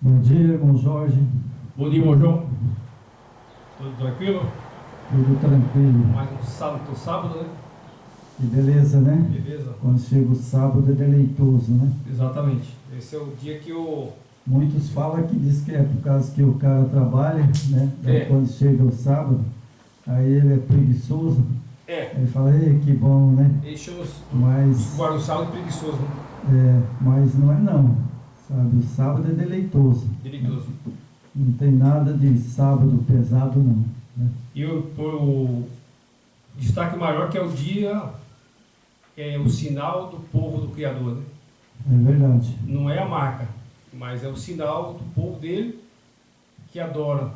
Bom dia, irmão Jorge. Bom dia, irmão João. Tudo tranquilo? Tudo tranquilo. Mais um sábado, né? Que beleza, né? Beleza? Quando chega o sábado é deleitoso, né? Exatamente. Esse é o dia que eu... Muitos falam que diz que é por causa que o cara trabalha, né? Daí quando chega o sábado, aí ele é preguiçoso. Aí fala, ei, que bom, né? Eles chamam Mas, o sábado de preguiçoso, né? mas não é não. Sabe, o sábado é deleitoso. Deleitoso. Não tem nada de sábado pesado, não. Né? E o destaque maior que é o dia, é o sinal do povo do Criador, né? É verdade. Não é a marca, mas é o sinal do povo dele que adora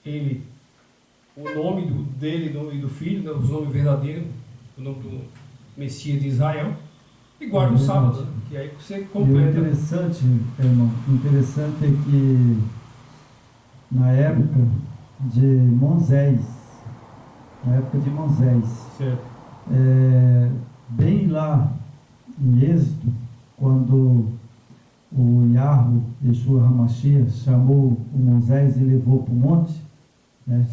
ele, o nome dele, o nome do filho, né, os nomes verdadeiros, o nome do Messias de Israel, e guarda o sábado, né, que aí você completa. E o interessante, irmão, interessante é que na época de Moisés, Certo. bem lá em Êxodo, quando o Yahweh, Yeshua HaMashiach, chamou o Moisés e levou para o monte, né,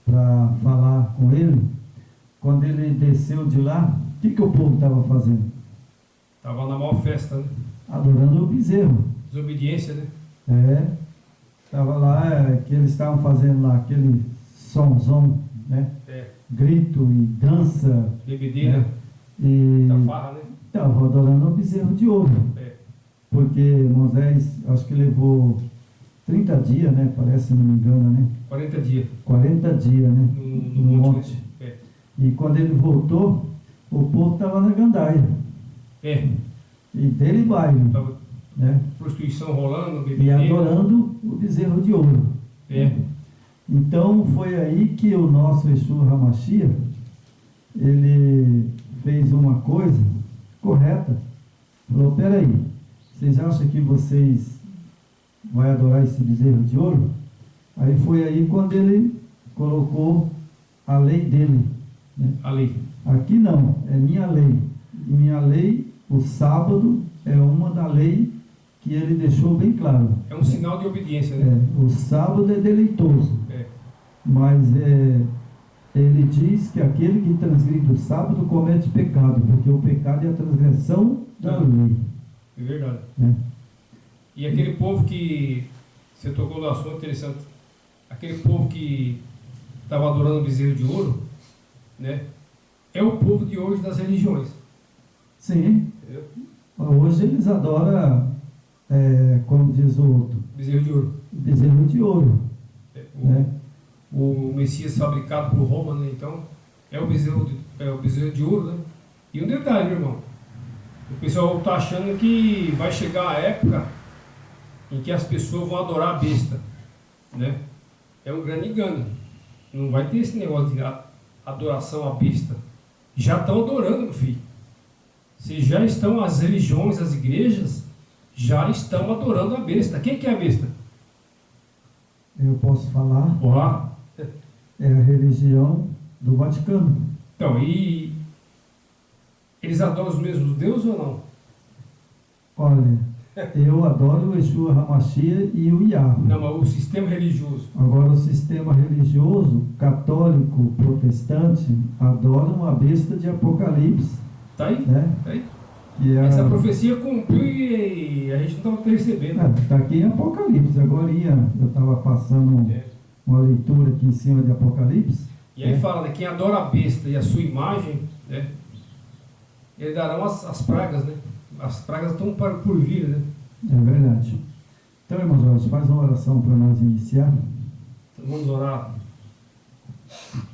para falar com ele, quando ele desceu de lá, o que o povo estava fazendo? Estava na maior festa, né? Adorando o bezerro. Desobediência, né? Estava lá, que eles estavam fazendo lá aquele somzão, né? Grito e dança. Bebedeira. Né? E farra, né? estavam adorando o bezerro de ouro. Porque Moisés, acho que levou 30 dias, né? Parece, se não me engano, né? 40 dias. 40 dias, né? No monte. E quando ele voltou, o povo estava na gandaia. E dele baile. Né? Prostituição rolando, e adorando o bezerro de ouro. Então foi aí que o nosso Yeshua HaMashiach, ele fez uma coisa correta. Falou, peraí, vocês acham que vocês vão adorar esse bezerro de ouro? Aí foi aí quando ele colocou a lei dele. Né? A lei. Aqui não, é minha lei. E minha lei, o sábado, é uma da lei que ele deixou bem claro. É um sinal de obediência, né? O sábado é deleitoso. Mas ele diz que aquele que transgride o sábado comete pecado, porque o pecado é a transgressão da lei. É verdade. E aquele povo que, você tocou no assunto interessante, aquele povo que estava adorando o bezerro de ouro, né? É o povo de hoje das religiões. Sim. Hoje eles adoram, como diz o outro, bezerro de ouro. Bezerro de ouro. Né? O Messias fabricado por Roma, né? Então, é o bezerro de ouro, né? E um detalhe, meu irmão, o pessoal está achando que vai chegar a época em que as pessoas vão adorar a besta, né? É um grande engano. Não vai ter esse negócio de adoração à besta. Já estão adorando, meu filho. Se já estão as religiões, as igrejas, já estão adorando a besta. Quem que é a besta? Eu posso falar? Olá. É a religião do Vaticano. Então, e eles adoram os mesmos deuses ou não? Olha, eu adoro o Yeshua HaMashiach e o Yahweh. Não, mas o sistema religioso. Agora, o sistema religioso, católico, protestante, adoram a besta de Apocalipse. Tá aí? Né? Tá aí? Essa profecia cumpriu e a gente não estava percebendo. Está aqui em Apocalipse. Agora eu estava passando uma leitura aqui em cima de Apocalipse. E aí fala, né, quem adora a besta e a sua imagem, né, ele darão as pragas, né? As pragas estão por vir, né? É verdade. Então, irmãos, Jorge, faz uma oração para nós iniciar. Então, vamos orar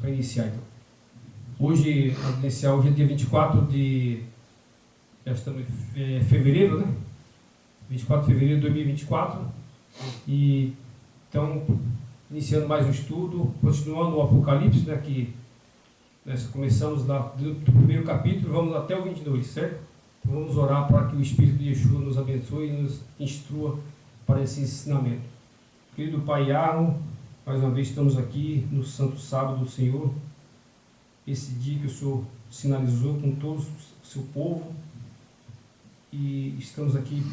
para iniciar, então. Hoje é dia 24 de... Já estamos em fevereiro, né? 24 de fevereiro de 2024. E então, iniciando mais um estudo, continuando o Apocalipse, né? Que nós começamos lá do primeiro capítulo, vamos até o 22, certo? Então vamos orar para que o Espírito de Yeshua nos abençoe e nos instrua para esse ensinamento. Querido Pai Yahweh, mais uma vez estamos aqui no Santo Sábado do Senhor, esse dia que o Senhor sinalizou com todo o seu povo, e estamos aqui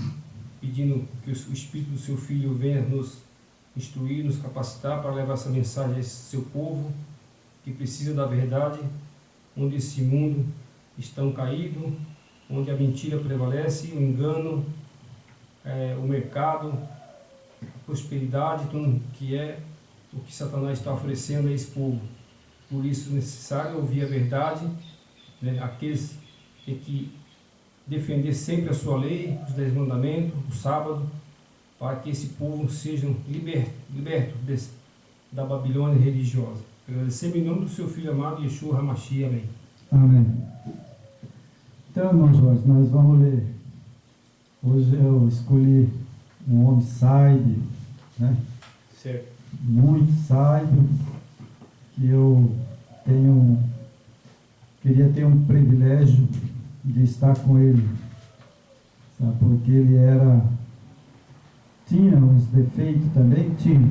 pedindo que o Espírito do seu Filho venha nos instruir, nos capacitar para levar essa mensagem a esse seu povo que precisa da verdade, onde esse mundo está caído, onde a mentira prevalece, o engano, o mercado, a prosperidade, tudo que é o que Satanás está oferecendo a esse povo. Por isso é necessário ouvir a verdade, né? Aqueles que têm que defender sempre a sua lei, os 10 mandamentos, o sábado, para que esse povo seja liberto da Babilônia religiosa. Agradecemos em nome do seu Filho amado, Yeshua HaMashiach. Amém. Amém. Então, irmão Jorge, nós vamos ler. Hoje eu escolhi um homem sábio, né? Certo. Muito sábio, que eu queria ter um privilégio de estar com ele, sabe? Porque ele tinha uns defeitos também, tinha,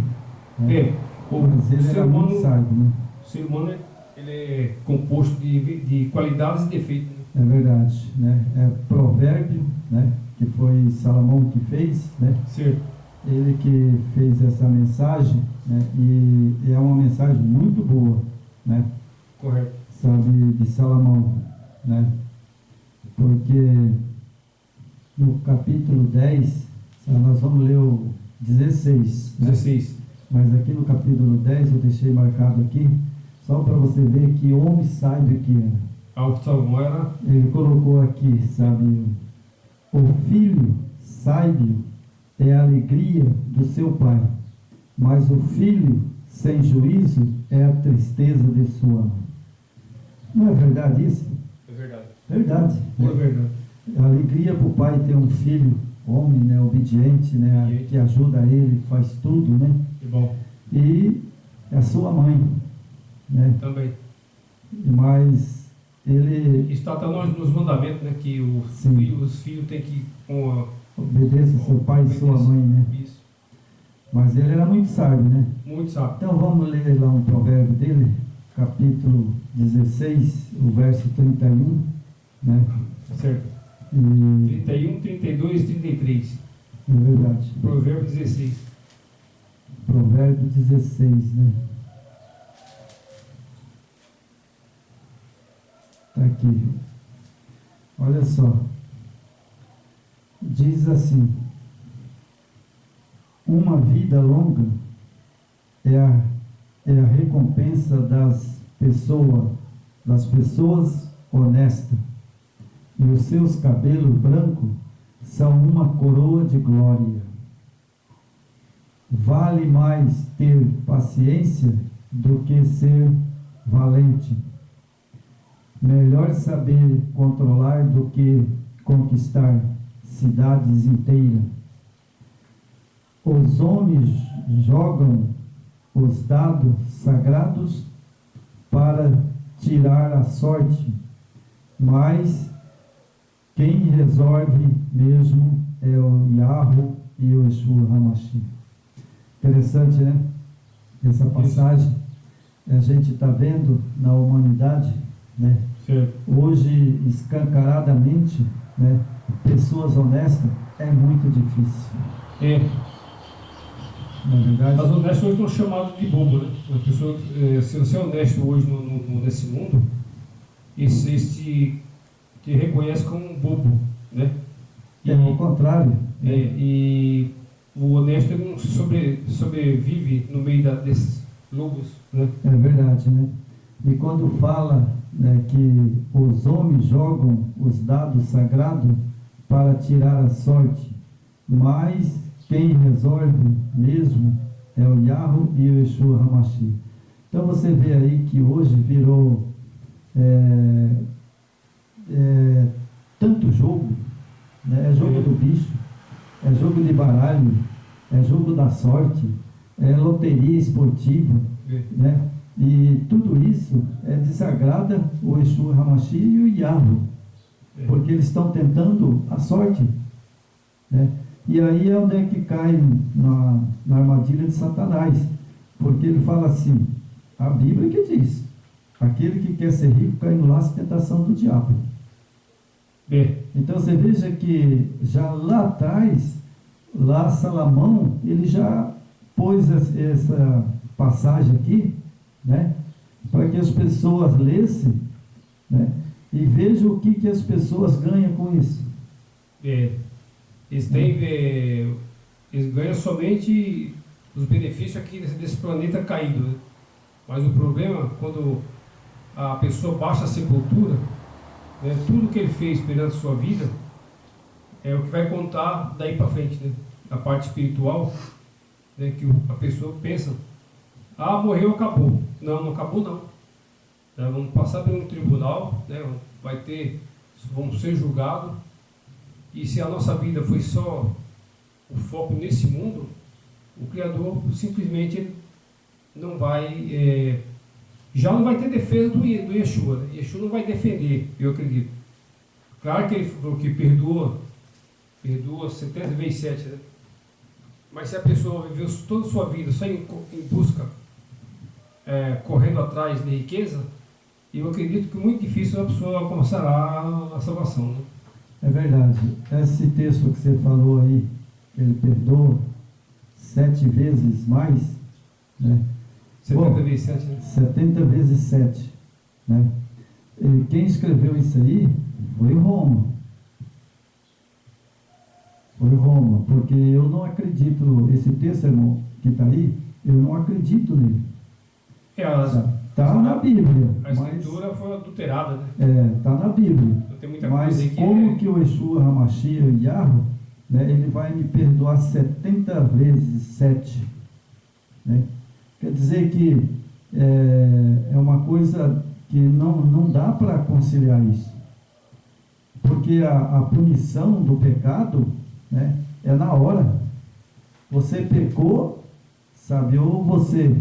né? Mas ele era muito sábio, né? O ser humano ele é composto de qualidades e defeitos. É verdade, né? É provérbio, né? Que foi Salomão que fez, né? Certo. Ele que fez essa mensagem, né? E é uma mensagem muito boa, né? Correto. Sabe, de Salomão, né? Porque no capítulo 10, nós vamos ler o 16, né? 16. Mas aqui no capítulo 10 eu deixei marcado aqui, só para você ver que homem sábio que era. O Salomão era? Ele colocou aqui, sabe, o filho sábio é a alegria do seu pai, mas o filho sem juízo é a tristeza de sua mãe. Não é verdade isso? É verdade. Verdade. É verdade. A alegria para o pai ter um filho homem, né, obediente, né, que ajuda ele, faz tudo, né? Que bom. E a sua mãe, né? Também. Mas ele está nos mandamentos, né, que os filhos têm que obedeça seu pai e sua mãe, né? Isso. Mas ele era muito sábio, né? Muito sábio. Então vamos ler lá um provérbio dele, capítulo 16, o verso 31, né? Certo. 31, 32 e 33. É verdade. Provérbio 16. Provérbio 16, né? Está aqui. Olha só. Diz assim: uma vida longa é a recompensa das pessoas honestas, e os seus cabelos brancos são uma coroa de glória. Vale mais ter paciência do que ser valente. Melhor saber controlar do que conquistar cidades inteiras. Os homens jogam os dados sagrados para tirar a sorte, mas quem resolve mesmo é o Yahweh e o Yeshua HaMashiach. Interessante, né? Essa passagem. A gente está vendo na humanidade, né? Certo. Hoje, escancaradamente, né? Pessoas honestas é muito difícil. É. Na verdade, As honestas hoje estão chamadas de bobo, né? A pessoa, se você é honesto hoje nesse mundo, esse te reconhece como um bobo, né? é o contrário. E o honesto não sobrevive no meio desses lobos, né? É verdade, né? E quando fala, né, que os homens jogam os dados sagrados para tirar a sorte, mas quem resolve mesmo é o Yahweh e o Yeshua HaMashiach. Então você vê aí que hoje virou tanto jogo, né? É jogo do bicho, é jogo de baralho, é jogo da sorte, é loteria esportiva, né? E tudo isso desagrada o Yeshua HaMashiach e o Yahweh, porque eles estão tentando a sorte, né? E aí é onde é que cai na armadilha de Satanás, porque ele fala assim, a Bíblia que diz, aquele que quer ser rico cai no laço de tentação do diabo. Então você veja que já lá atrás lá Salomão, ele já pôs essa passagem aqui, né, para que as pessoas lessem, né, e vejam o que as pessoas ganham com isso. Eles ganham somente os benefícios aqui desse planeta caído, né? Mas o problema, quando a pessoa baixa a sepultura, né, tudo que ele fez durante a sua vida é o que vai contar daí para frente, né? A parte espiritual, né, que a pessoa pensa, morreu, acabou. Não, não acabou não. Vamos passar por um tribunal, né, vamos ser julgados, e se a nossa vida foi só o foco nesse mundo, o Criador simplesmente não vai, já não vai ter defesa do Yeshua, né? Yeshua não vai defender, eu acredito. Claro que ele falou que perdoa 70 vezes 7, né? Mas se a pessoa viveu toda a sua vida só em busca, correndo atrás de riqueza, eu acredito que é muito difícil a pessoa alcançará a salvação, né? É verdade. Esse texto que você falou aí, ele perdoa 7 vezes mais, né? 70 vezes 7, né? 70 vezes 7, né? E quem escreveu isso aí foi Roma. Foi Roma, porque eu não acredito, esse texto, irmão, que está aí, eu não acredito nele. Está na Bíblia. A escritura foi adulterada, né? Está na Bíblia. Tem muita mas coisa como que o Yeshua HaMashiach, Yahweh, né, ele vai me perdoar 70 vezes 7, né? Quer dizer que é uma coisa que não dá para conciliar isso, porque a punição do pecado, né, é na hora. Você pecou, sabe, ou você,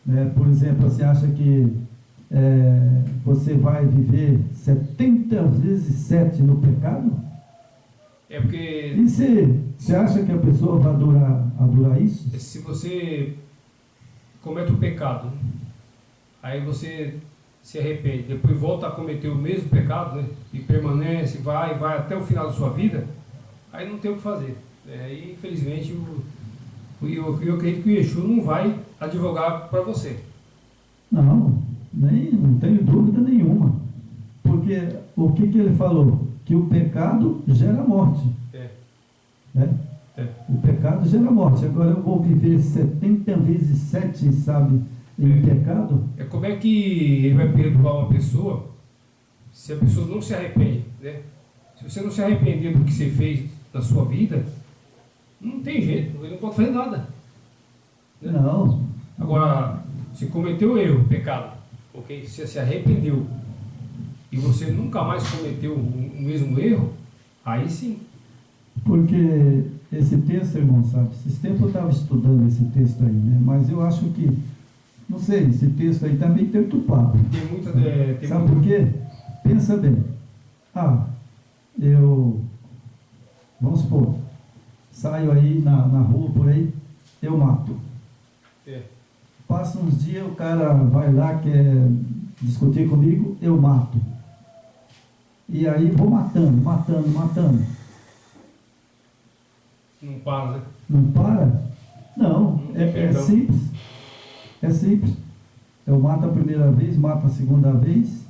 né, por exemplo, você acha que você vai viver 70 vezes 7 no pecado? Porque... E você acha que a pessoa vai adorar isso? Se você comete um pecado, aí você se arrepende, depois volta a cometer o mesmo pecado, né, e permanece, vai até o final da sua vida, aí não tem o que fazer. E infelizmente eu acredito que o Yeshua não vai advogar para você. Não tenho dúvida nenhuma. Porque o que ele falou? Que o pecado gera morte. Né? O pecado gera morte. Agora eu vou viver 70 vezes 7, sabe, em pecado? Como é que ele vai perdoar uma pessoa se a pessoa não se arrepende, né? Se você não se arrepender do que você fez na sua vida, não tem jeito, ele não pode fazer nada, né? Não. Agora, se cometeu erro, pecado, ok? Se se arrependeu e você nunca mais cometeu o mesmo erro, aí sim. Porque esse texto, irmão, sabe, esses tempos eu estava estudando esse texto aí, né? Mas eu acho que, não sei, esse texto aí está meio perturbado. Tem muita... Sabe por quê? Pensa bem. Vamos supor, saio aí na rua por aí, eu mato. Passa uns dias, o cara vai lá, quer discutir comigo, eu mato. E aí vou matando. Não para, né? Não para? Não, é simples. É simples. Eu mato a primeira vez, mato a segunda vez,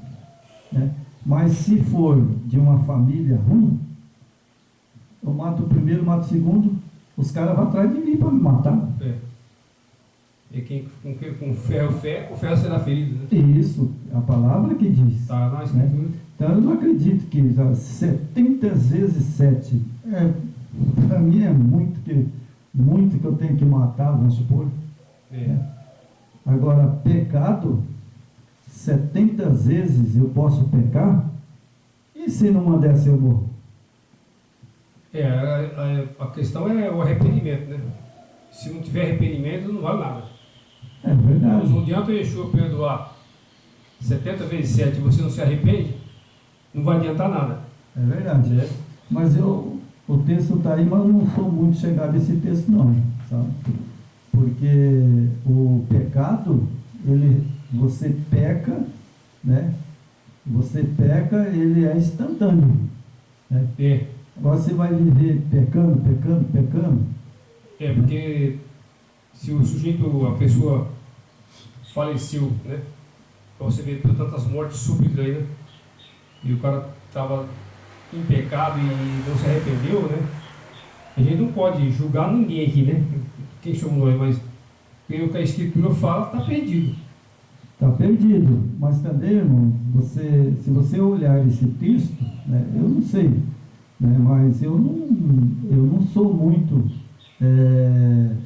né? Mas se for de uma família ruim, eu mato o primeiro, mato o segundo, os caras vão atrás de mim para me matar. E quem com ferro será ferido, né? Isso, a palavra que diz. Está na escritura. Né? Então eu não acredito que 70 vezes 7, para mim é muito que eu tenho que matar, vamos supor. Né? Agora, pecado, 70 vezes eu posso pecar, e se numa dessa eu morro? A questão é o arrependimento, né? Se não tiver arrependimento, não vale nada. É verdade. Não adianta o Yeshua perdoar 70 vezes 7 e você não se arrepende, não vai adiantar nada. É verdade. Mas o texto está aí, mas eu não sou muito chegado a esse texto não, sabe? Porque o pecado, você peca, né? Você peca, ele é instantâneo. Né? Agora você vai viver pecando, pecando, pecando. Porque se o sujeito, a pessoa faleceu, né? Você vê tantas mortes súbitas aí, né? E o cara estava em pecado e não se arrependeu, né? A gente não pode julgar ninguém aqui, né? Quem somos nós, mas pelo que a Escritura fala, está perdido. Está perdido. Mas também, irmão, se você olhar esse texto, né, eu não sei, né, mas eu não sou muito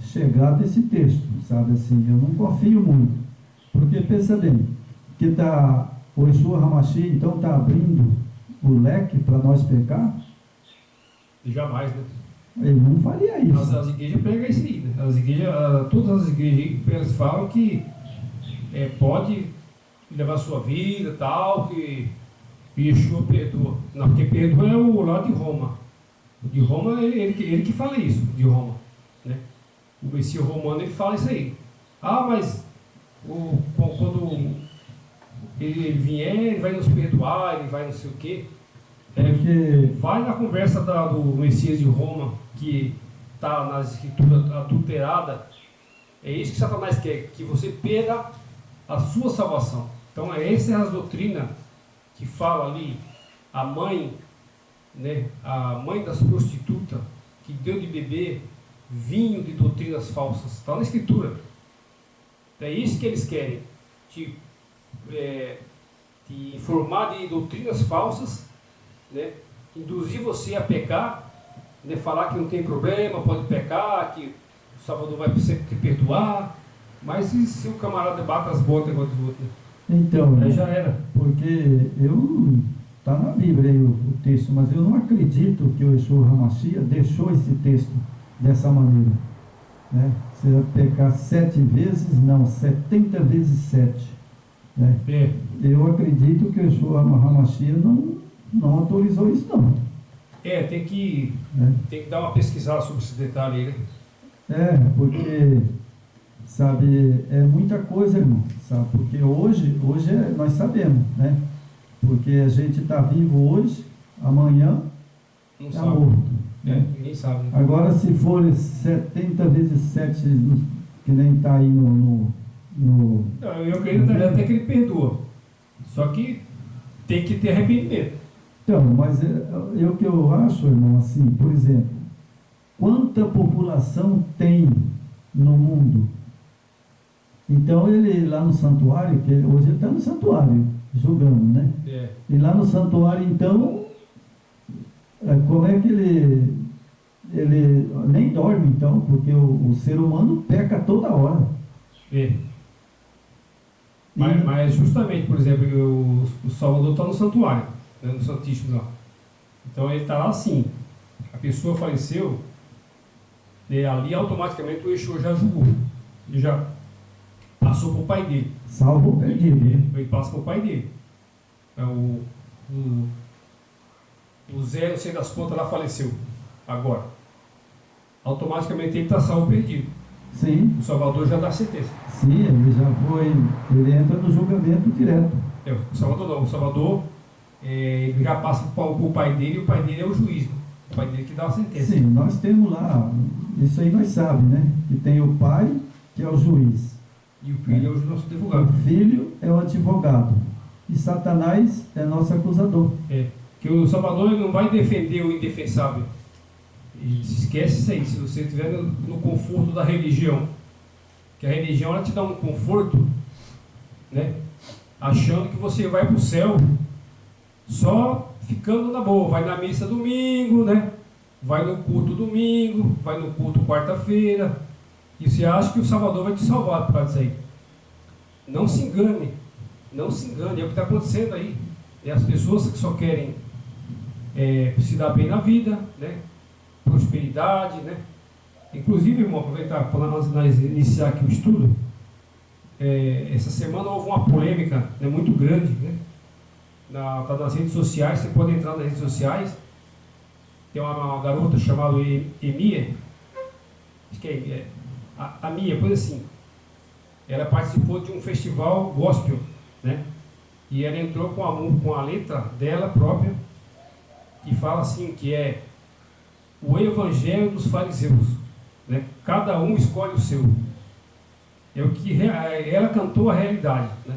chegado a esse texto, sabe assim, eu não confio muito. Porque pensa bem, que o Yeshua HaMashiach então está abrindo o leque para nós pecar? Jamais, né? Ele não faria isso. As igrejas pregam isso aí, né? Todas as igrejas elas falam que pode levar a sua vida, tal, que Yeshua perdoa. Não, porque perdoa é o lado de Roma. O de Roma, ele que fala isso, de Roma, né? O Messias romano, ele fala isso aí. Ah, mas quando ele vier, ele vai nos perdoar, ele vai não sei o quê. Vai na conversa do Messias de Roma, que está nas escrituras adulterada. É isso que Satanás quer, que você perda a sua salvação. Então, essa é a doutrina que fala ali, a mãe, né, a mãe das prostitutas, que deu de beber vinho de doutrinas falsas. Está na escritura. É isso que eles querem, te informar de doutrinas falsas, né, induzir você a pecar, né, falar que não tem problema, pode pecar, que o Salvador vai sempre te perdoar, mas se o camarada bate as botas igual do outro, então, aí já era. Porque está na Bíblia aí o texto, mas eu não acredito que o Yeshua HaMashiach deixou esse texto dessa maneira, né? Você vai pecar 7 vezes, não, 70 vezes 7, né? Eu acredito que o Yeshua HaMashiach não autorizou isso, não. Tem que dar uma pesquisada sobre esse detalhe aí, né? Porque, sabe, é muita coisa, irmão, sabe? Porque hoje nós sabemos, né? Porque a gente está vivo hoje, amanhã está morto. Ninguém sabe, né? Agora, se for 70 vezes 7, que nem está aí no eu acredito até que ele perdoa. Só que tem que ter arrependimento. Então, mas o que eu acho, irmão, assim, por exemplo, quanta população tem no mundo? Então ele lá no santuário, que hoje ele está no santuário, julgando, né? E lá no santuário, então, como é que ele nem dorme, então, porque o ser humano peca toda hora. Mas justamente, por exemplo, o Salvador está no santuário, né, no Santíssimo lá. Então ele está lá assim, a pessoa faleceu, ali automaticamente o Yeshua já julgou, ele já passou para o pai dele. Salvo o perdido. Ele passa para o pai dele. O Zé, não sei das contas, lá faleceu agora. Automaticamente ele está salvo perdido. Sim. O Salvador já dá certeza. Sim, ele entra no julgamento direto. O Salvador não, o Salvador ele já passa para o pai dele, e o pai dele é o juiz, né? O pai dele que dá a sentença. Sim, nós temos lá, isso aí nós sabemos, né? Que tem o pai, que é o juiz. E o filho é o nosso advogado. O filho é o advogado. E Satanás é nosso acusador. Que o Salvador ele não vai defender o indefensável. E se esquece isso aí, se você estiver no conforto da religião, que a religião ela te dá um conforto, né? Achando que você vai para o céu só ficando na boa, vai na missa domingo, né? Vai no culto domingo, vai no culto quarta-feira, e você acha que o Salvador vai te salvar por causa disso aí. Não se engane, é o que está acontecendo aí. É as pessoas que só querem se dar bem na vida, né? Prosperidade, né? Inclusive, irmão, aproveitar para nós iniciar aqui o estudo, essa semana houve uma polêmica, né, muito grande, né? Nas redes sociais. Você pode entrar nas redes sociais, tem uma garota chamada Emia, acho que é a Mia, coisa assim. Ela participou de um festival gospel, né? E ela entrou com a letra dela própria, que fala assim, que o evangelho dos fariseus, né? Cada um escolhe o seu. É o que ela cantou a realidade, né?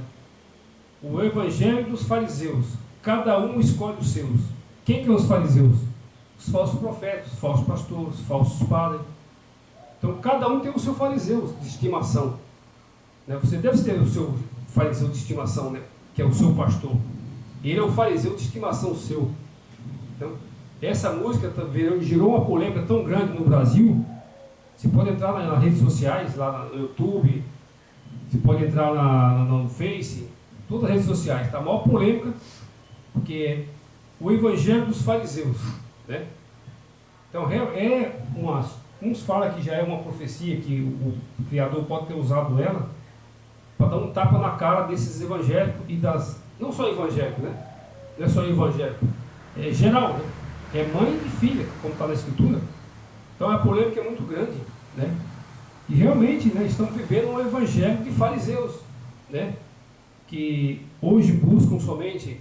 O evangelho dos fariseus, cada um escolhe os seus. Quem que é os fariseus? Os falsos profetas, os falsos pastores, os falsos padres. Então cada um tem o seu fariseu de estimação, né? Você deve ter o seu fariseu de estimação, né? Que é o seu pastor. Ele é o fariseu de estimação seu. Então, essa música gerou uma polêmica tão grande no Brasil. Você pode entrar nas redes sociais, lá no YouTube, você pode entrar no Face, todas as redes sociais, está a maior polêmica, porque é o evangelho dos fariseus, né? Então uns falam que já é uma profecia, que o Criador pode ter usado ela para dar um tapa na cara desses evangélicos e não só evangélicos, né? Não é só evangélico, é geral, né? É mãe e filha, como está na Escritura. Então a polêmica é muito grande, né? E realmente, né, estamos vivendo um evangelho de fariseus, né? Que hoje buscam somente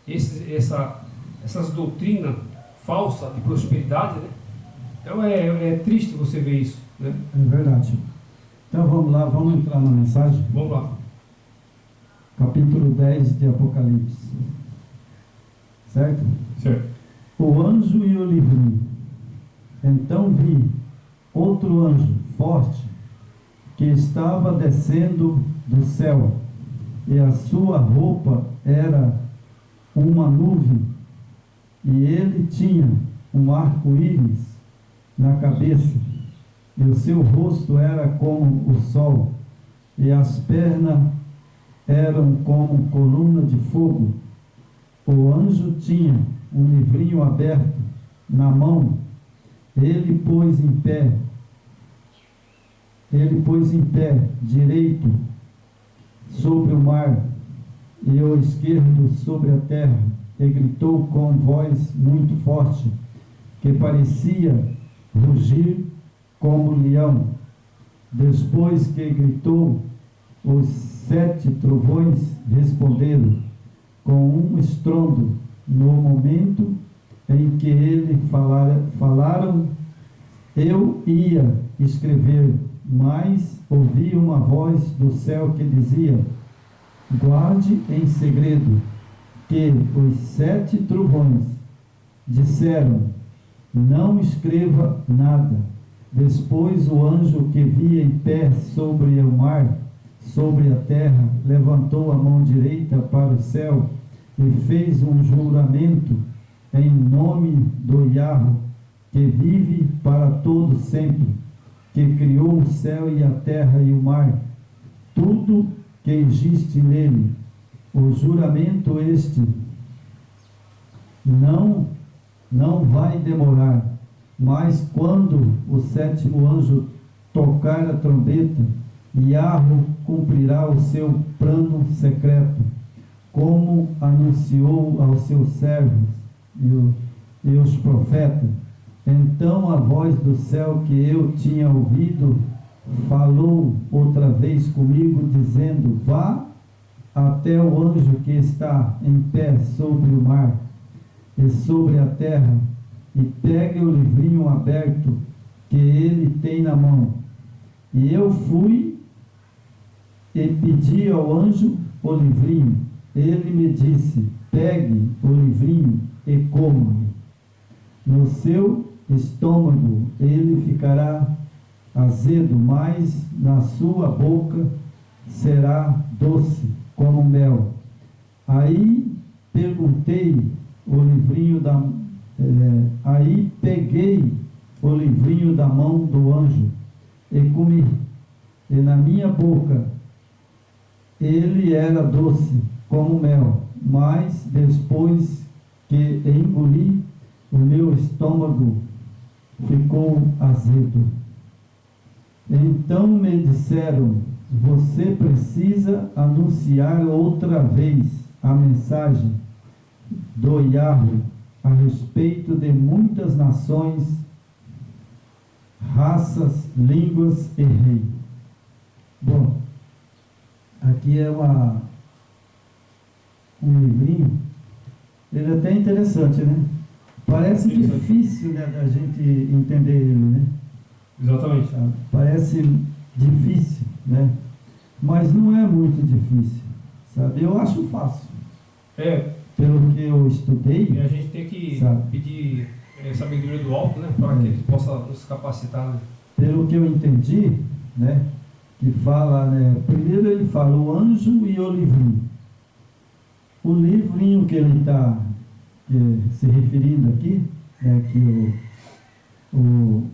essas doutrinas falsas de prosperidade, né? Então é triste você ver isso, né? É verdade. Então vamos lá, vamos entrar na mensagem. Vamos lá. Capítulo 10 de Apocalipse. Certo? Certo. O anjo e o livrinho. Então vi outro anjo forte que estava descendo do céu, e a sua roupa era uma nuvem, e ele tinha um arco-íris na cabeça, e o seu rosto era como o sol, e as pernas eram como coluna de fogo. O anjo tinha um livrinho aberto na mão. Ele pôs em pé direito sobre o mar e o esquerdo sobre a terra, e gritou com voz muito forte, que parecia rugir como leão. Depois que gritou, os 7 trovões responderam com um estrondo. No momento em que ele falaram, eu ia escrever, mas ouvi uma voz do céu que dizia: guarde em segredo, que os 7 trovões disseram, não escreva nada. Depois o anjo que via em pé sobre o mar, sobre a terra, levantou a mão direita para o céu e fez um juramento em nome do Yahvé, que vive para todo sempre, que criou o céu e a terra e o mar, tudo que existe nele. O juramento este não vai demorar, mas quando o 7º anjo tocar a trombeta, Yahvé cumprirá o seu plano secreto, como anunciou aos seus servos e os profetas. Então a voz do céu que eu tinha ouvido falou outra vez comigo, dizendo: vá até o anjo que está em pé sobre o mar e sobre a terra, e pegue o livrinho aberto que ele tem na mão. E eu fui e pedi ao anjo o livrinho. Ele me disse: pegue o livrinho e coma. No seu estômago ele ficará azedo, mas na sua boca será doce como mel. Aí peguei o livrinho da mão do anjo e comi, e na minha boca ele era doce como mel, mas depois que engoli, o meu estômago ficou azedo. Então me disseram: você precisa anunciar outra vez a mensagem do Yahvé a respeito de muitas nações, raças, línguas e reis. Bom, aqui é um livrinho. Ele é até interessante, né? Parece difícil, né, da gente entender ele, né? Exatamente. Parece difícil, né? Mas não é muito difícil, sabe? Eu acho fácil. Pelo que eu estudei. E a gente tem que pedir sabedoria do alto, né? Para que ele possa nos capacitar, né? Pelo que eu entendi, né? Que fala, né? Primeiro ele fala o anjo e o livrinho. O livrinho que ele está se referindo aqui, né? Que o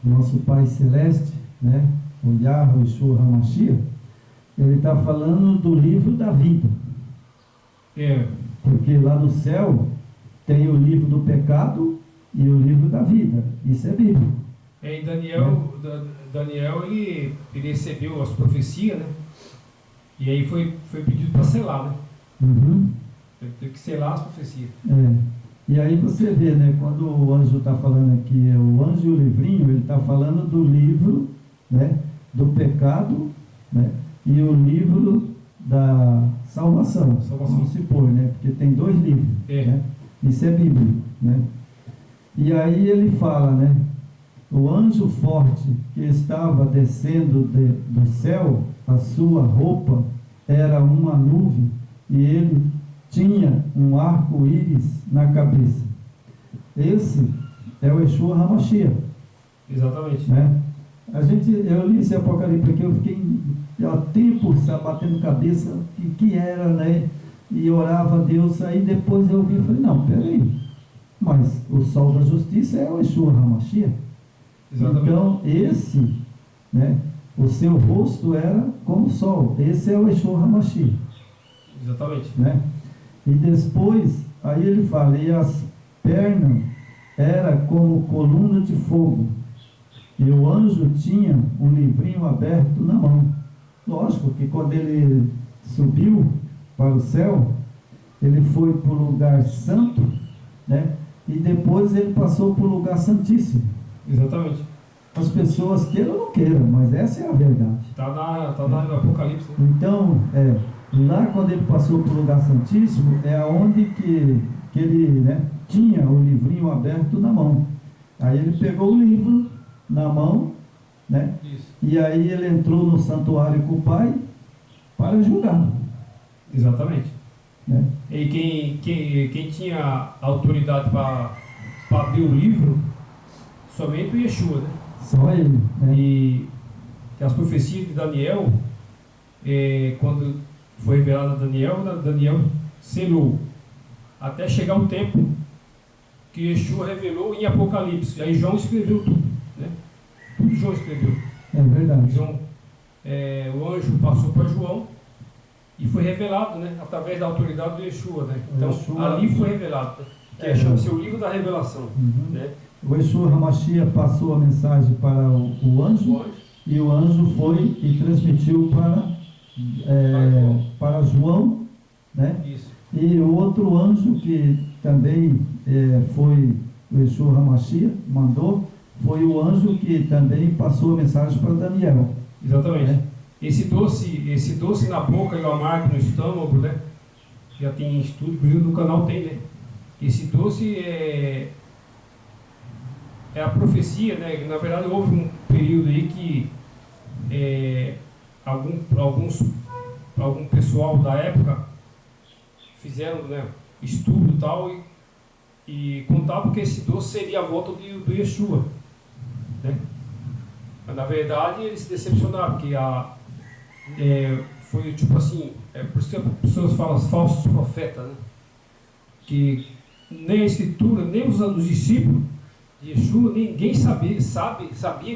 nosso Pai Celeste, né? O Yahweh Yeshua HaMashiach, ele está falando do livro da vida. Porque lá no céu tem o livro do pecado e o livro da vida. Isso é bíblico. E Daniel ele recebeu as profecias, né? E aí foi pedido para selar, né? Ele teve que selar as profecias. E aí você vê, né? Quando o anjo está falando aqui, o anjo e o livrinho, ele está falando do livro, né? Do pecado, né? E o livro da salvação. Vamos supor, né? Porque tem 2 livros, né? Isso é bíblico, né? E aí ele fala, né? O anjo forte que estava descendo do céu, a sua roupa era uma nuvem e ele tinha um arco-íris na cabeça. Esse é o Yeshua HaMashiach. Exatamente. Né? Eu li esse Apocalipse aqui, eu fiquei há tempo batendo cabeça que era, né? E orava a Deus, aí depois eu vi e falei, não, peraí, mas o sol da justiça é o Yeshua HaMashiach. Exatamente. Então, esse, né, o seu rosto era como o sol. Esse é o Yeshua HaMashiach. Exatamente. Né? E depois, aí ele fala, e as pernas era como coluna de fogo. E o anjo tinha um livrinho aberto na mão. Lógico que quando ele subiu para o céu, ele foi para o lugar santo, né? E depois ele passou para o lugar santíssimo. Exatamente. As pessoas queiram ou não queiram, mas essa é a verdade. Está no Apocalipse. Né? Então, lá quando ele passou para o lugar santíssimo, é onde que ele, né, tinha o livrinho aberto na mão. Aí ele pegou o livro na mão, né? Isso. E aí ele entrou no santuário com o Pai para julgar. Exatamente. Né? E quem tinha autoridade para abrir o livro, somente o Yeshua, né? Só ele. Né? E as profecias de Daniel, quando foi revelada a Daniel selou, até chegar o tempo que Yeshua revelou em Apocalipse. Aí João escreveu tudo, né? Tudo João escreveu. É verdade. João, o anjo passou para João e foi revelado, né? Através da autoridade do Yeshua, né? Então, Yeshua, ali foi revelado, que chama-se o livro da revelação. Né? O Yeshua HaMashiach passou a mensagem para o anjo, e o anjo foi e transmitiu para João, né? Isso. E o outro anjo que também foi o Yeshua HaMashiach, mandou, foi o anjo que também passou a mensagem para Daniel. Exatamente. Né? Esse doce na boca e o amargo no estômago, né? Já tem estudo, inclusive no canal tem, né? Esse doce é a profecia, né? Na verdade houve um período aí que algum pessoal da época fizeram, né, estudo e tal e contavam que esse doce seria a volta do Yeshua, né? Mas na verdade eles se decepcionaram, porque foi tipo assim, por isso que as pessoas falam falsos profetas, né? Que nem a escritura, nem os discípulos de Yeshua, ninguém sabia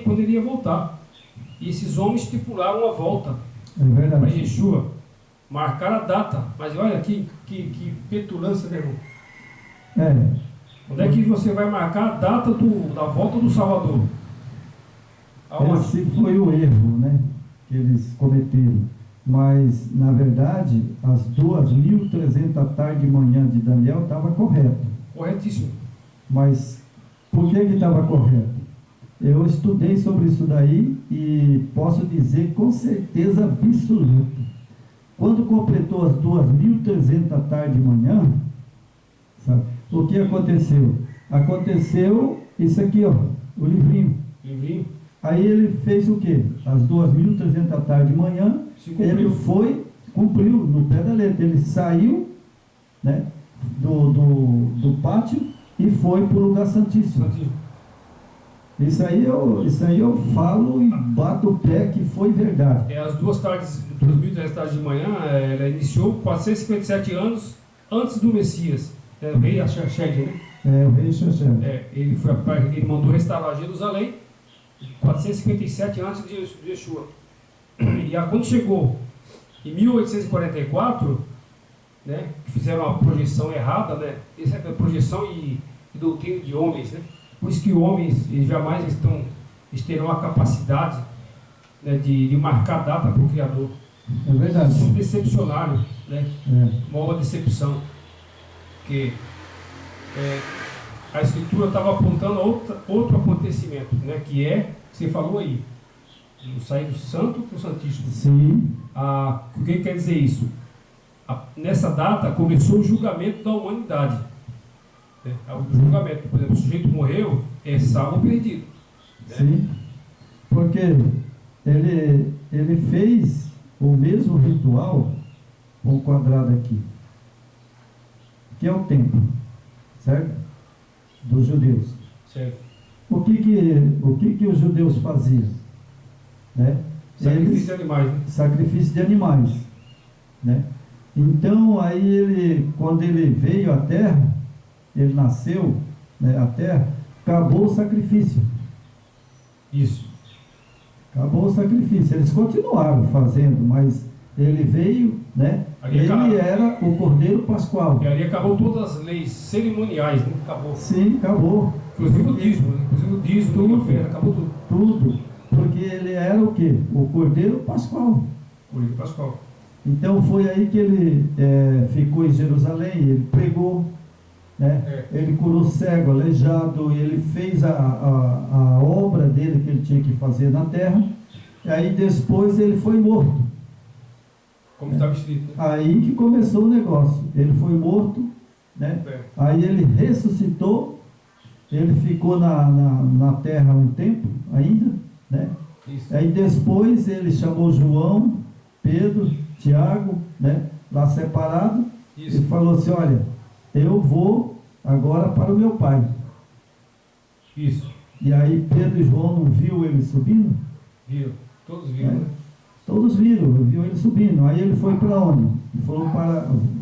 quando ele ia voltar. E esses homens estipularam a volta para Yeshua, marcaram a data. Mas olha que petulância, meu irmão. Onde é que você vai marcar a data da volta do Salvador? Esse foi o erro, né, que eles cometeram. Mas, na verdade, as 2.300 tarde e manhã de Daniel estava correto. Corretíssimo. Mas por que estava correto? Eu estudei sobre isso daí e posso dizer com certeza absoluta. Quando completou as 2.300 tarde e manhã, sabe, o que aconteceu? Aconteceu isso aqui, ó, o livrinho. Livrinho. Aí ele fez o quê? Às 2h300 da tarde de manhã, ele foi, cumpriu no pé da letra. Ele saiu, né, do pátio e foi para o lugar santíssimo. Isso aí eu falo e bato o pé que foi verdade. Às 2h300 tarde de manhã, ela iniciou 457 anos antes do Messias. O rei Artaxerxes, né? O rei Artaxerxes. Ele mandou restaurar Jerusalém 457 antes de Yeshua. E quando chegou em 1844, né, fizeram uma projeção errada, né? Essa é a projeção e doutrina de homens, né? Por isso que homens jamais terão a capacidade, né, de marcar data para o Criador. É verdade. Isso é decepcionário, né? Uma decepção. Porque a Escritura estava apontando a outro acontecimento, né? Que você falou aí, sair do santo para o santíssimo. Sim. O que quer dizer isso? Nessa data começou o julgamento da humanidade. O julgamento, por exemplo, o sujeito morreu, é salvo ou perdido. Né? Sim, porque ele fez o mesmo ritual, um quadrado aqui, que é o templo, certo? Dos judeus. Certo. O que os judeus faziam? Né? Sacrifício de animais. Né? Sacrifício de animais. Né? Então, aí quando ele veio à terra, ele nasceu, né, a terra, acabou o sacrifício. Isso. Acabou o sacrifício. Eles continuaram fazendo, mas ele veio, né? Ele era o Cordeiro Pascual. E ali acabou todas as leis cerimoniais, né? Acabou. Sim, acabou. Inclusive o dízimo, né? Inclusive o dízimo, tudo, oferta, acabou tudo. Tudo. Porque ele era o quê? O Cordeiro Pascual. Cordeiro Pascual. Então foi aí que ele ficou em Jerusalém, ele pregou, né? Ele curou cego, aleijado, ele fez a obra dele que ele tinha que fazer na terra, e aí depois ele foi morto. Como estava escrito, né? Aí que começou o negócio, ele foi morto, né? Aí ele ressuscitou, ele ficou na terra um tempo ainda, né? Isso. Aí depois ele chamou João, Pedro, Tiago, né? Lá separado, e falou assim: olha, eu vou agora para o meu pai. Isso. E aí Pedro e João não viu ele subindo? Viram, todos viram, né? Todos viu ele subindo. Aí ele foi para onde? Ele falou: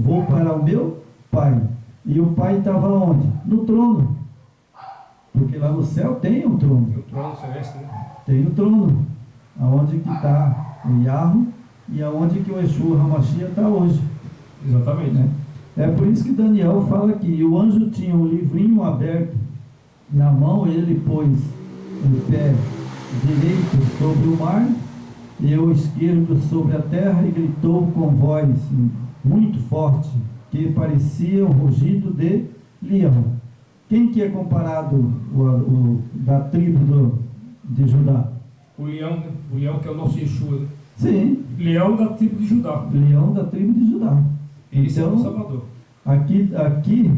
vou para o meu pai. E o pai estava onde? No trono. Porque lá no céu tem um trono. Tem o trono celeste, né? Tem o trono. Aonde que está o Yahweh e aonde que o Yeshua HaMashiach está hoje. Exatamente. Né? É por isso que Daniel fala que o anjo tinha um livrinho aberto na mão, ele pôs o pé direito sobre o mar e o esquerdo sobre a terra, e gritou com voz muito forte, que parecia o rugido de leão. Quem que é comparado da tribo de Judá? O leão que é o nosso Yeshua, né? Sim. Leão da tribo de Judá. Leão da tribo de Judá. Esse então, é o Salvador. Aqui,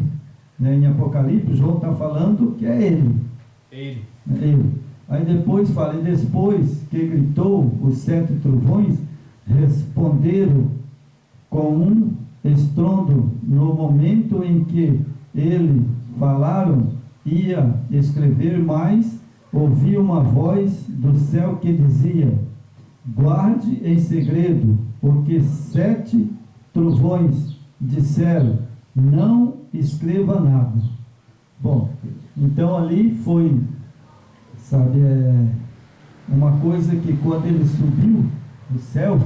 né, em Apocalipse, João está falando que é ele. Ele. Aí depois fala: e depois que gritou, os 7 trovões responderam com um estrondo. No momento em que ele falaram, ia escrever mais, ouvi uma voz do céu que dizia: guarde em segredo, porque 7 trovões disseram, não escreva nada. Bom, então ali foi, sabe, uma coisa que quando ele subiu no céu,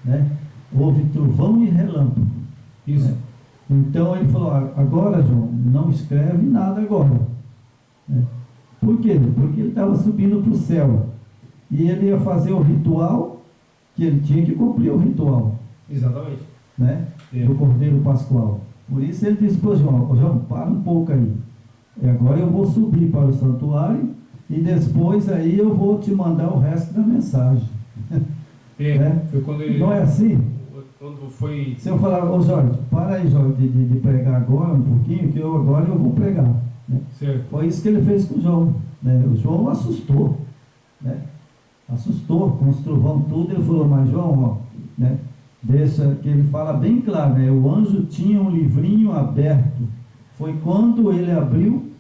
né, houve trovão e relâmpago. Isso. Né? Então ele falou: agora, João, não escreve nada agora. Né? Por quê? Porque ele estava subindo para o céu. E ele ia fazer o ritual, que ele tinha que cumprir o ritual. Exatamente. Né? Do Cordeiro Pascual. Por isso ele disse para o João: João, para um pouco aí. E agora eu vou subir para o santuário e depois aí eu vou te mandar o resto da mensagem. Foi quando ele... Não é assim? quando foi... Se eu falar, ô Jorge, para aí, Jorge, de pregar agora um pouquinho, que agora eu vou pregar. Né? Certo. Foi isso que ele fez com o João. Né? O João assustou. Né? Assustou, com os trovão tudo. Ele falou, mas João, ó, né? Deixa que ele fala bem claro, né? O anjo tinha um livrinho aberto. Foi quando ele abriu,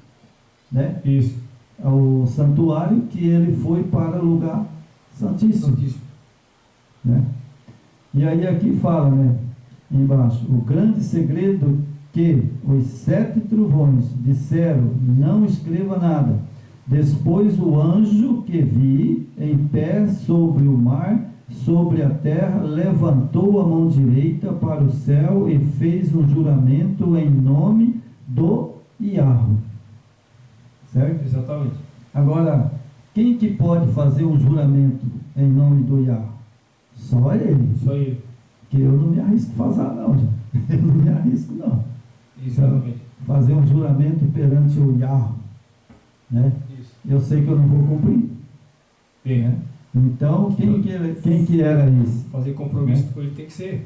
né? Isso. O santuário que ele foi para o lugar santíssimo. Né? E aí aqui fala, né, embaixo, o grande segredo que os 7 trovões disseram, não escreva nada. Depois o anjo que vi em pé sobre o mar, sobre a terra, levantou a mão direita para o céu e fez um juramento em nome do Iahve. Certo? Exatamente. Agora, quem que pode fazer um juramento em nome do Iahve? Só ele. Só ele. Que eu não me arrisco a fazer, não. Já. Eu não me arrisco, não. Exatamente. Fazer um juramento perante o Iahve. Né? Isso. Eu sei que eu não vou cumprir. Né? Então, quem que era isso? Fazer compromisso com ele tem que ser.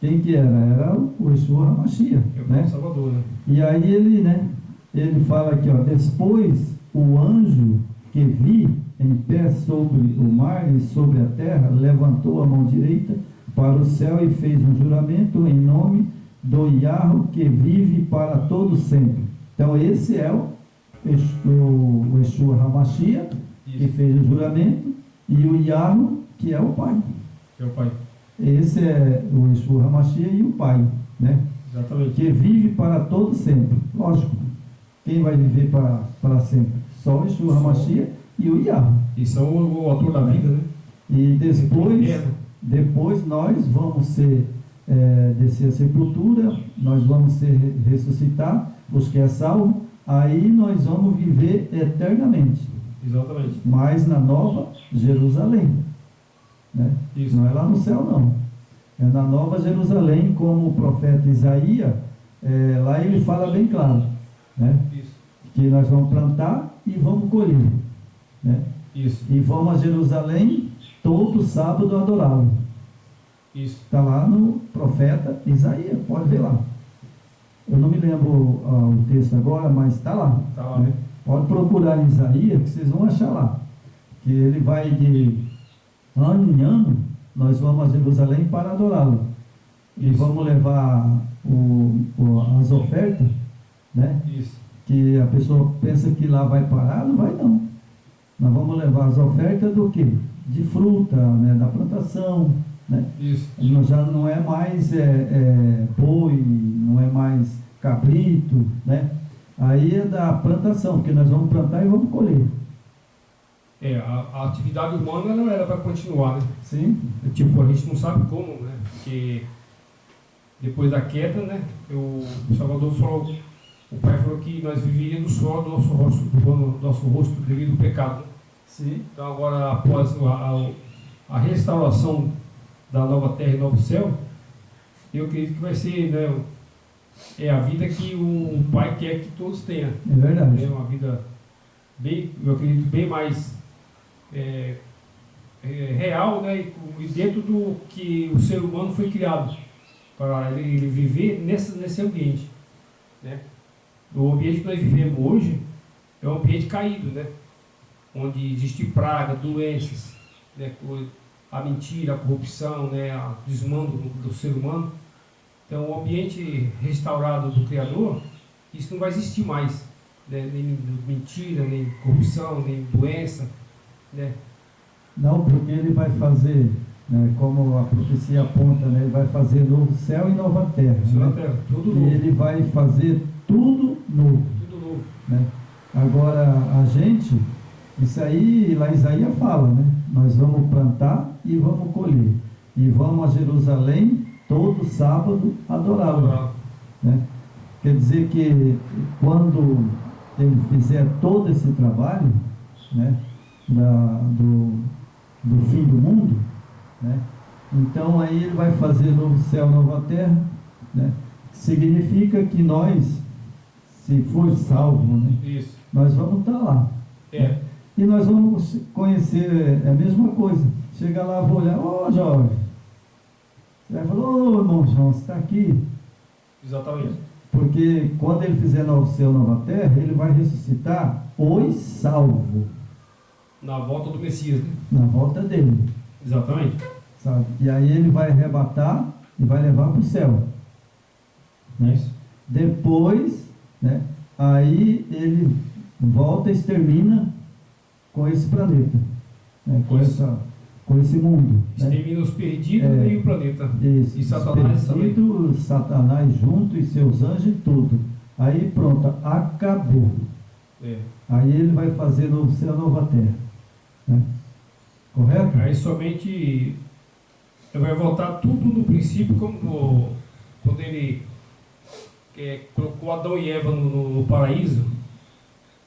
Quem que era? Era o Yeshua HaMashiach. É o né? Salvador, né? E aí ele, né? Ele fala aqui, ó, depois o anjo que vi em pé sobre o mar e sobre a terra, levantou a mão direita para o céu e fez um juramento em nome do Iahve que vive para todo sempre. Então esse é o Yeshua HaMashiach, que fez o juramento, e o Iahve, que é o Pai. É o Pai. Esse é o Yeshua HaMashiach e o Pai, né? Exatamente. Que vive para todo sempre. Lógico, quem vai viver para sempre? Só o Yeshua HaMashiach e o Iahve. E são o autor da vida, né? E depois nós vamos descer a sepultura, nós vamos ressuscitar, os que é salvo, aí nós vamos viver eternamente. Exatamente. Mas na Nova Jerusalém. Né? Isso. Não é lá no céu, não. É na Nova Jerusalém, como o profeta Isaías, lá ele fala bem claro. Né? Isso. Que nós vamos plantar e vamos colher. Né? Isso. E vamos a Jerusalém todo sábado adorá-lo. Isso. Está lá no profeta Isaías, pode ver lá. Eu não me lembro o texto agora, mas está lá. Está lá, né? Pode procurar em Isaías, que vocês vão achar lá. Que ele vai de ano em ano, nós vamos a Jerusalém para adorá-lo. E vamos levar as ofertas, né? Isso. Que a pessoa pensa que lá vai parar, não vai não. Nós vamos levar as ofertas do quê? De fruta, né? Da plantação, né? Isso. Já não é mais boi, não é mais cabrito, né? Aí é da plantação, porque nós vamos plantar e vamos colher. A atividade humana ela era para continuar, né? Sim. Tipo, a gente não sabe como, né? Porque depois da queda, né? O Salvador falou, o Pai falou que nós viveríamos só do nosso rosto devido ao pecado. Né? Sim. Então agora, após a restauração da nova terra e novo céu, eu acredito que vai ser, né? A vida que o Pai quer que todos tenham. É verdade. É uma vida eu acredito, bem mais real, né? E dentro do que o ser humano foi criado para ele viver nesse ambiente, né? O ambiente que nós vivemos hoje é um ambiente caído, né? Onde existe praga, doenças, né? A mentira, a corrupção, né? O desmando do ser humano. Então, o ambiente restaurado do Criador, isso não vai existir mais, né? Nem mentira, nem corrupção, nem doença, né? Não, porque ele vai fazer, né, como a profecia aponta, né, ele vai fazer novo céu e nova terra. Nova terra, tudo novo. E ele vai fazer tudo novo. Tudo novo. Né? Agora, a gente, isso aí, lá Isaías fala, né? Nós vamos plantar e vamos colher. E vamos a Jerusalém todo sábado adorá-lo. Né? Quer dizer que quando ele fizer todo esse trabalho, né, do fim do mundo, né, então aí ele vai fazer novo céu, nova terra, né, significa que nós, se for salvo, né, isso, nós vamos estar lá. Né, e nós vamos conhecer a mesma coisa. Chega lá, vou olhar, Jorge, Aí falou, ô irmão João, você está aqui? Exatamente. Porque quando ele fizer novo céu, nova terra, ele vai ressuscitar os salvos. Na volta do Messias, né? Na volta dele. Exatamente. Sabe? E aí ele vai arrebatar e vai levar para o céu. Né? Isso. Depois, né, aí ele volta e extermina com esse planeta. Né? Com esse mundo. Né? Extermina os perdidos e o planeta. Isso. E Satanás também. Satanás junto e seus anjos e tudo. Aí pronto, acabou. É. Aí ele vai fazer novo céu, nova terra. Né? Correto? Aí somente vai voltar tudo no princípio, como quando ele colocou Adão e Eva no paraíso.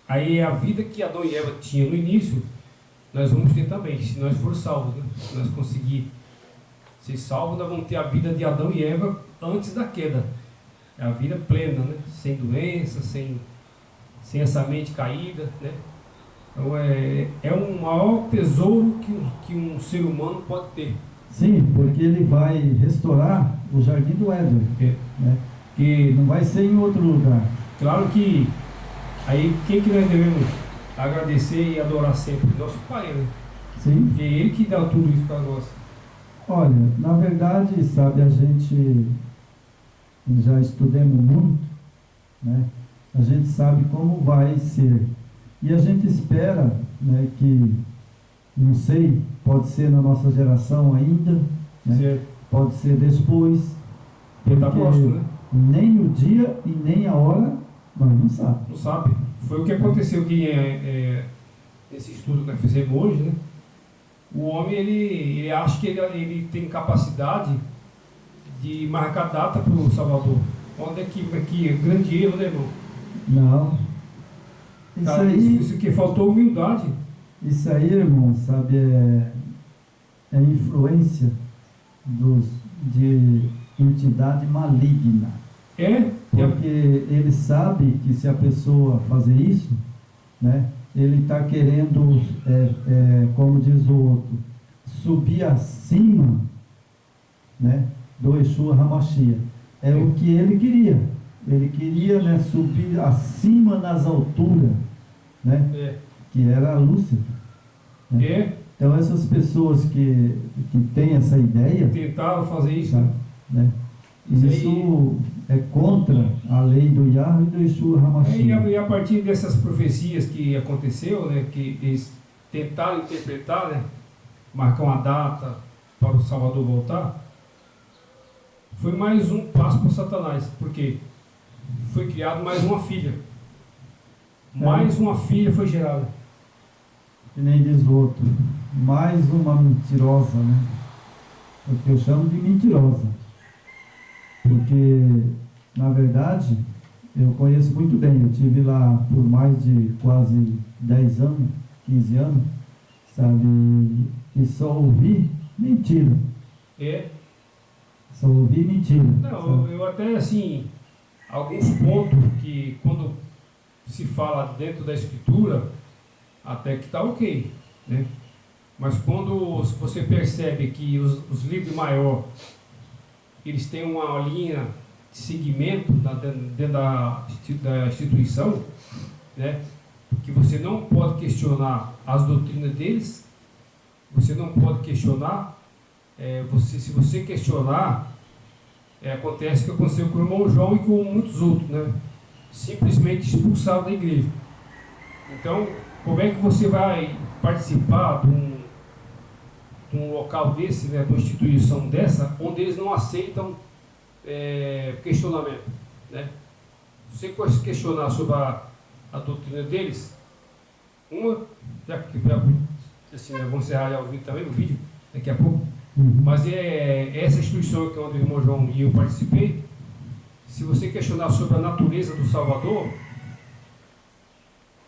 Aí a vida que Adão e Eva tinham no início, nós vamos ter também, se nós formos salvos. Né? Se nós conseguir ser salvos, nós vamos ter a vida de Adão e Eva antes da queda. É a vida plena, né? Sem doença, sem essa mente caída. Né? Então é um maior tesouro que um ser humano pode ter. Sim, porque ele vai restaurar o jardim do Éden. Né? E não vai ser em outro lugar. Claro que aí quem que nós devemos agradecer e adorar sempre? Nosso Pai, né? Sim. Porque é Ele que dá tudo isso para nós. Olha, na verdade, sabe, a gente já estudamos muito, né? A gente sabe como vai ser. E a gente espera, né, que, não sei, pode ser na nossa geração ainda, né? Pode ser depois. Ele está próximo, né? Nem o dia e nem a hora, nós não sabemos. Não sabe. Foi o que aconteceu aqui nesse estudo que nós fizemos hoje, né? O homem, ele acha que ele tem capacidade de marcar data para o Salvador. Onde é que é grande erro, né, irmão? Não. Isso que faltou humildade. Isso aí, irmão, sabe, é influência de entidade maligna. Porque ele sabe que se a pessoa fazer isso, né, ele está querendo, como diz o outro, subir acima, né, do Yeshua HaMashiach. É o que ele queria. Ele queria, né, subir acima nas alturas, né, que era Lúcifer. Né? Então essas pessoas que têm essa ideia tentaram fazer isso, tá, né? Isso é contra a lei do Yahweh e do Yeshua HaMashiach. E a partir dessas profecias que aconteceu, né, que eles tentaram interpretar, né, marcar uma data para o Salvador voltar, foi mais um passo para Satanás, porque foi criado mais uma filha. Mais uma filha foi gerada. Que nem diz o outro, mais uma mentirosa, né? Porque eu chamo de mentirosa. Porque, na verdade, eu conheço muito bem. Eu estive lá por mais de quase 10 anos, 15 anos, sabe? E só ouvi mentira. Só ouvi mentira. Não, eu até, assim, alguns pontos que, quando se fala dentro da Escritura, até que está ok, né? Mas quando você percebe que os livros maiores, eles têm uma linha de seguimento dentro da instituição, né? Que você não pode questionar as doutrinas deles, você não pode questionar, se você questionar, acontece o que aconteceu com o irmão João e com muitos outros, né? Simplesmente expulsaram da igreja. Então, como é que você vai participar de um local desse, né, de uma instituição dessa, onde eles não aceitam questionamento, né? Se você questionar sobre a doutrina deles, já assim, vamos encerrar já o vídeo daqui a pouco, mas essa instituição que é onde o irmão João e eu participei, se você questionar sobre a natureza do Salvador,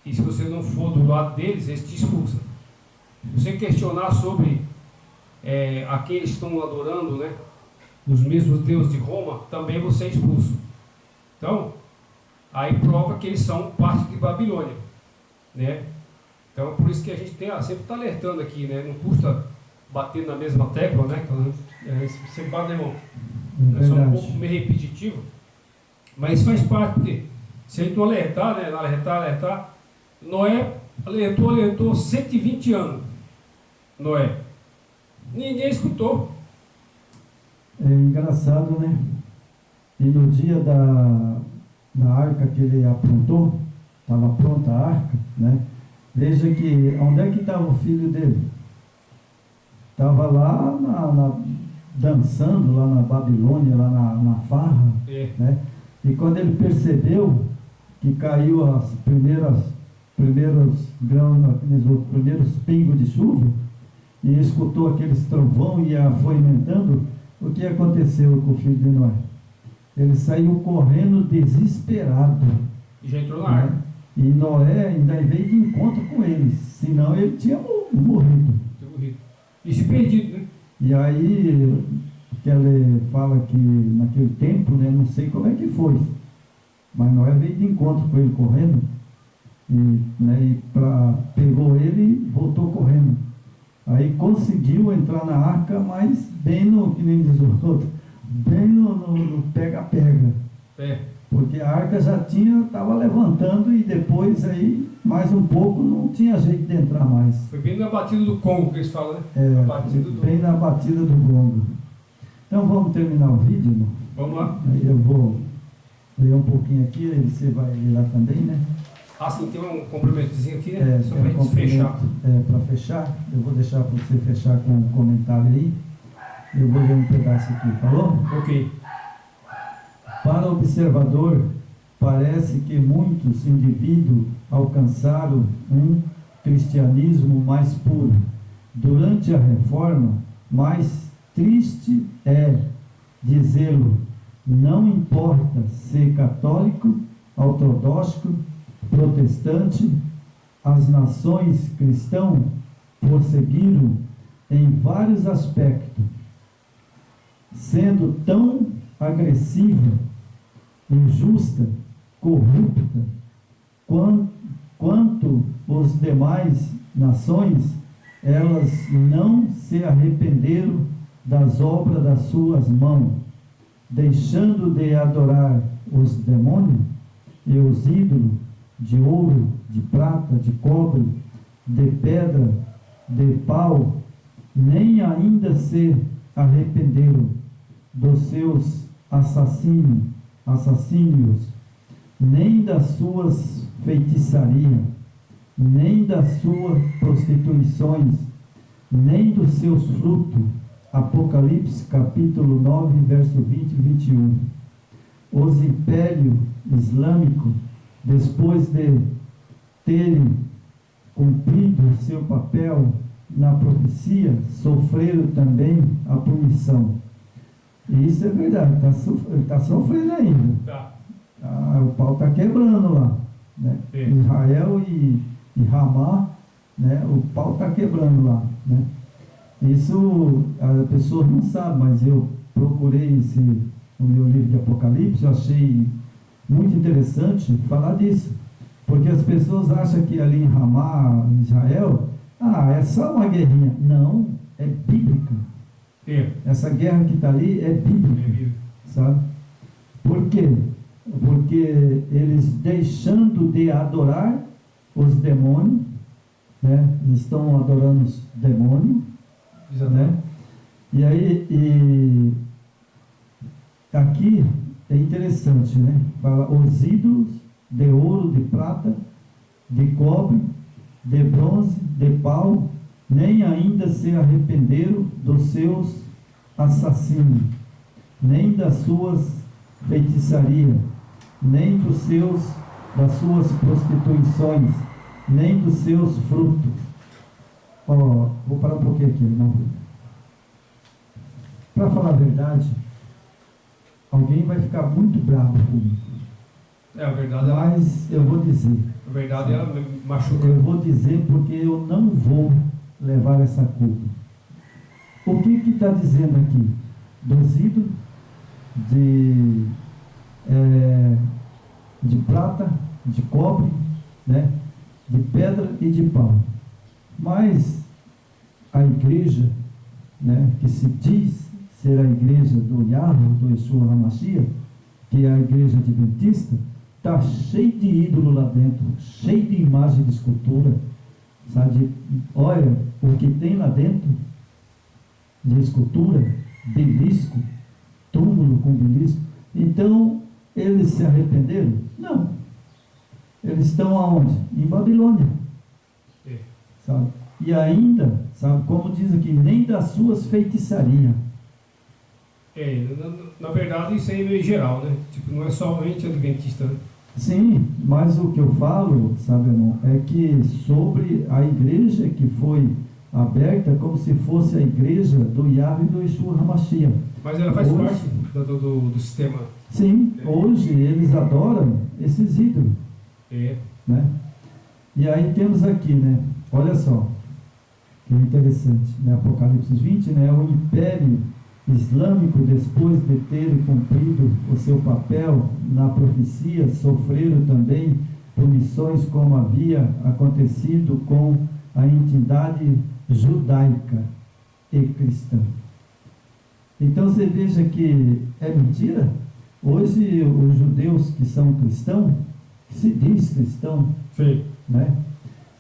e se você não for do lado deles, eles te expulsam. Se você questionar sobre aqueles que estão adorando, né, os mesmos deuses de Roma, também você é expulso. Então, aí prova que eles são parte de Babilônia, né? Então, por isso que a gente sempre está alertando aqui, né? Não custa bater na mesma tecla, né? Você bate, irmão. É Só um verdade. pouco meio repetitivo, mas faz parte de. Se a gente alertar, né? Alertar. Noé alertou 120 anos. Noé. Ninguém escutou. É engraçado, né? E no dia da arca que ele aprontou, estava pronta a arca, né? Veja que, onde é que estava o filho dele? Estava lá dançando, lá na Babilônia, lá na farra, né? E quando ele percebeu que caiu as primeiros grãos, os primeiros pingos de chuva, e escutou aqueles trovão e foi aumentando, o que aconteceu com o filho de Noé? Ele saiu correndo desesperado. E já entrou na arca. E Noé ainda veio de encontro com eles, senão ele tinha morrido. E se perdido, né? E aí, que ele fala que naquele tempo, né, não sei como é que foi, mas Noé veio de encontro com ele correndo, pegou ele e voltou correndo. Aí conseguiu entrar na arca, mas bem no, que nem diz o outro, bem no pega-pega. Porque a arca já estava levantando e depois aí, mais um pouco, não tinha jeito de entrar mais. Foi bem na batida do Congo que eles falam, né? Bem na batida do gongo. Então vamos terminar o vídeo, irmão? Vamos lá. Aí eu vou ler um pouquinho aqui, aí você vai ler lá também, né? Sim, tem um comprometezinho aqui, né? Só para a gente fechar. Para fechar, eu vou deixar para você fechar com um comentário aí. Eu vou ler um pedaço aqui, falou? Ok. Para o observador, parece que muitos indivíduos alcançaram um cristianismo mais puro. Durante a Reforma, mais triste é dizê-lo, não importa ser católico, ortodoxo, protestante, as nações cristãs prosseguiram em vários aspectos, sendo tão agressiva, injusta, corrupta, quanto os demais nações, elas não se arrependeram das obras das suas mãos, deixando de adorar os demônios e os ídolos de ouro, de prata, de cobre, de pedra, de pau, nem ainda se arrependeram dos seus assassínios, nem das suas feitiçarias, nem das suas prostituições, nem dos seus frutos. Apocalipse capítulo 9, verso 20 e 21. Os impérios islâmicos, depois de terem cumprido seu papel na profecia, sofreram também a punição. E isso é verdade, está sofrendo ainda. O pau está quebrando lá, né? Israel e Ramá, né? O pau está quebrando lá, né? Isso a pessoa não sabe, mas eu procurei no meu livro de Apocalipse, eu achei muito interessante falar disso, porque as pessoas acham que ali em Ramá, em Israel, é só uma guerrinha. Não, é bíblica. Essa guerra que está ali é bíblica, sabe? Por quê? Porque eles, deixando de adorar os demônios, né? Estão adorando os demônios, né? E aí, aqui é interessante, né? Fala os ídolos de ouro, de prata, de cobre, de bronze, de pau, nem ainda se arrependeram dos seus assassinos, nem das suas feitiçarias, nem das suas prostituições, nem dos seus frutos. Vou parar um pouquinho aqui, irmão. Para falar a verdade, alguém vai ficar muito bravo comigo. A verdade mas eu vou dizer. A verdade ela machuca. Eu vou dizer porque eu não vou levar essa culpa. O que está dizendo aqui? Dos ídolos de prata, de cobre, né? De pedra e de pau. Mas a igreja né, que se diz ser a igreja do Yahweh, do Yeshua HaMashiach, que é a igreja adventista, está cheio de ídolo lá dentro, cheio de imagem de escultura, sabe? Olha, o que tem lá dentro de escultura, belisco, túmulo com belisco. Então, eles se arrependeram? Não. Eles estão aonde? Em Babilônia. Sabe? E ainda, sabe, como diz aqui, nem das suas feitiçarias. Na verdade isso aí é meio geral, né? Tipo, não é somente adventista, né? Sim, mas o que eu falo, sabe, irmão, é que sobre a igreja que foi aberta como se fosse a igreja do Yahweh e do Yeshua HaMashiach. Mas ela faz parte do sistema. Sim, hoje eles adoram esses ídolos. Né? E aí temos aqui, né? Olha só, que é interessante, né? Apocalipse 20, né? O Império Islâmico, depois de ter cumprido o seu papel na profecia, sofreram também punições como havia acontecido com a entidade judaica e cristã. Então você veja que é mentira. Hoje os judeus que são cristãos, que se diz cristão, né?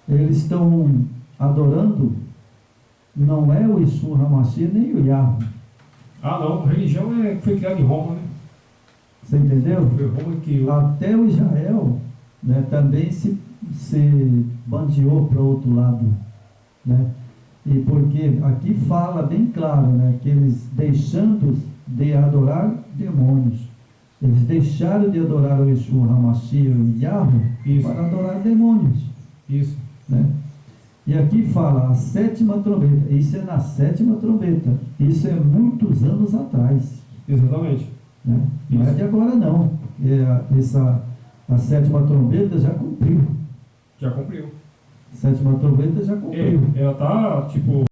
Eles estão adorando, não é o Yeshua HaMashiach nem o Yahweh. Ah não, a religião foi criada em Roma, né? Você entendeu? Foi Roma que... Até o Israel, né, também se bandeou para o outro lado, né? E porque aqui fala bem claro, né, que eles deixando de adorar demônios, eles deixaram de adorar o Yeshua HaMashiach e Yahweh para adorar demônios. Isso. Né? E aqui fala a 7ª trombeta. Isso é na 7ª trombeta. Isso é muitos anos atrás. Exatamente. Né? Não é de agora não. A 7ª trombeta já cumpriu. Já cumpriu. A 7ª trombeta já cumpriu. Ela está, tipo,